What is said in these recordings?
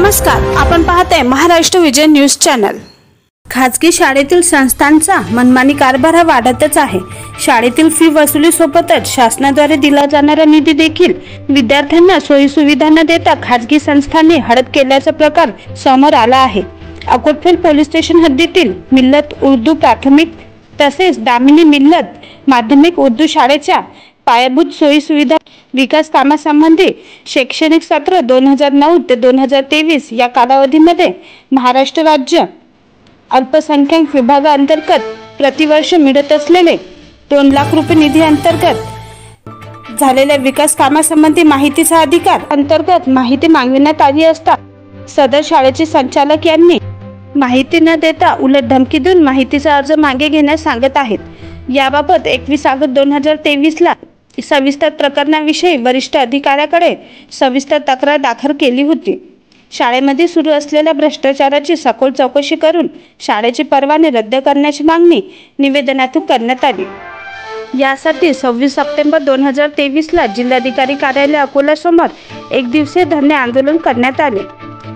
नमस्कार, आपण पाहताय महाराष्ट्र विजय न्यूज चॅनल। खाजगी शाळेतील संस्थांचा मनमानी कारभार हा वाढतच आहे। शाळेतील फी वसुली सोबतच शासनाद्वारे दिला जाणारा निधी देखील विद्यार्थ्यांना सोयी सुविधा न देता खाजगी संस्थांनी हडप केल्याचा प्रकार समोर आला आहे। अकोटफेल पोलीस स्टेशन हद्दीतील मिल्लत उर्दू प्राथमिक तसेच दामिनी मिल्लत माध्यमिक उर्दू शाळेच्या पायाभूत सोयी सुविधा विकास कामासंबंधी शैक्षणिक सत्र 2009 ते 2023 या कालावधीमध्ये महाराष्ट्र राज्य अल्पसंख्याक विभागाअंतर्गत प्रतिवर्ष मिळत असलेले 2 लाख रुपये निधी अंतर्गत झालेल्या विकास कामासंबंधी माहितीचा अधिकार अंतर्गत माहिती मागविण्यात आली असता सदर शाळेचे संचालक यांनी माहिती न देता उलट धमकी देऊन माहितीचा अर्ज मागे घेण्यास सांगत आहेत। याबाबत 21 ऑगस्ट 2023 ला सविस्तर प्रकरणाविषयी वरिष्ठ अधिकाऱ्याकडे सविस्तर तक्रार दाखल केली होती। शाळेमध्ये सुरू असलेल्या भ्रष्टाचाराची सखोल चौकशी करून शाळेचे परवाने रद्द करण्याची मागणी निवेदनातून करण्यात आली। यासाठी 26 सप्टेंबर 2023 ला जिल्हाधिकारी कार्यालय अकोला समोर एक दिवसीय धरणे आंदोलन करण्यात आले।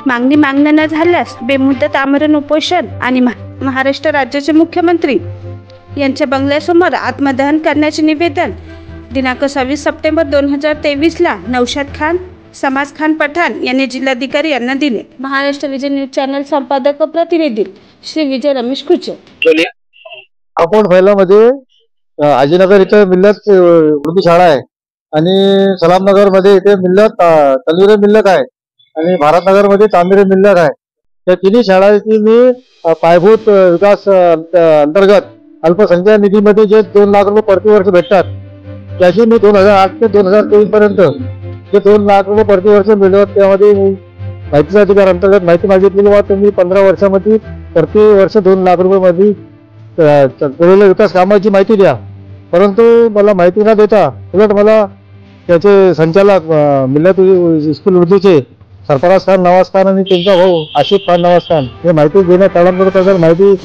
मागणी मान्य न झाल्यास बेमुदत आमरण उपोषण आणि महाराष्ट्र राज्याचे मुख्यमंत्री यांच्या बंगल्यासमोर आत्मदहन करण्याचे निवेदन दिनांक 26 सप्टेंबर 2023 ला नौशाद खान समाज खान पठाण यांनी जिल्हाधिकारी यांना दिले। महाराष्ट्र विजय न्यूज चॅनल संपादक व प्रतिनिधी श्री विजय रमेश खुचे। अकोटफैलामध्ये आजीनगर इथे मिल्लत उर्दू शाळा आहे आणि सलामनगर मध्ये इथे मिल्लत तनवीर मिल्लत आहे आणि भारतनगर मध्ये तामिर मिल्लत आहे। त्या तिन्ही शाळांची मी पायाभूत विकास अंतर्गत अल्पसंख्याक निधीमध्ये जे 2 लाख रुपये प्रतिवर्ष भेटतात त्याची मी 2008 ते 2023 पर्यंत जे 2 लाख रुपये प्रतिवर्ष मिळवत त्यामध्ये माहितीचा अधिकार अंतर्गत माहिती मागितली किंवा तुम्ही 15 वर्षामध्ये प्रतिवर्ष 2 लाख रुपये मध्ये केलेल्या विकास कामाची माहिती द्या, परंतु मला माहिती न देता उलट मला त्याचे संचालक मिल्लत स्कूल उर्दूचे सरफराज खान नवाज खान आणि त्यांचा भाऊ आशिफ खान नवाज खान हे माहिती देण्यात टाळाटाळ करतात। माहिती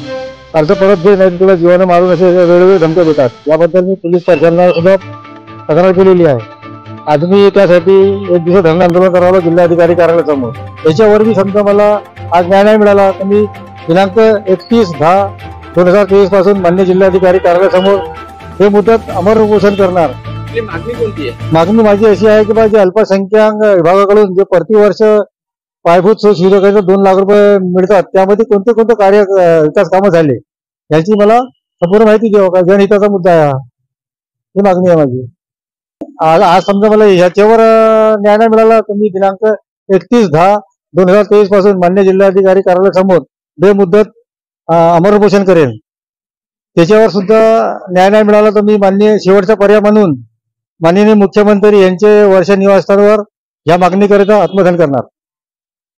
अर्ज परत घे नाही तुला जीवाने मारून असे वेळोवेळी धमक्या देतात। याबद्दल मी पोलीस प्रशासनाला सुद्धा तक्रार केलेली आहे। आज मी त्यासाठी एक दिवस धरणे आंदोलन करावं जिल्हाधिकारी कार्यालयासमोर। याच्यावर मी समजा मला आज न्याय नाही मिळाला तर मी दिनांक 31/10/2023 पासून मान्य जिल्हाधिकारी कार्यालयासमोर हे मुदत अमर उपोषण करणार। मागणी कोणती आहे? मागणी माझी अशी आहे की बा जे अल्पसंख्याक विभागाकडून जे प्रतिवर्ष पायाभूत सुविधा 2 लाख रुपये मिळतात त्यामध्ये कोणते कोणते कार्य विकास कामं झाले याची मला संपूर्ण माहिती द्यावं का जनहिताचा मुद्दा आहे ही मागणी आहे माझी। आज समजा मला याच्यावर न्याय नाही मिळाला तर मी दिनांक 31/10/2023 पासून मान्य जिल्हाधिकारी कार्यालयासमोर बेमुदत अमर उपोषण करेन। त्याच्यावर सुद्धा न्याय नाही मिळाला तर मी मान्य शेवटचा पर्याय म्हणून माननीय मुख्यमंत्री यांचे वर्षा निवासस्थानावर या मागणीकरिता आत्मदहन करणार।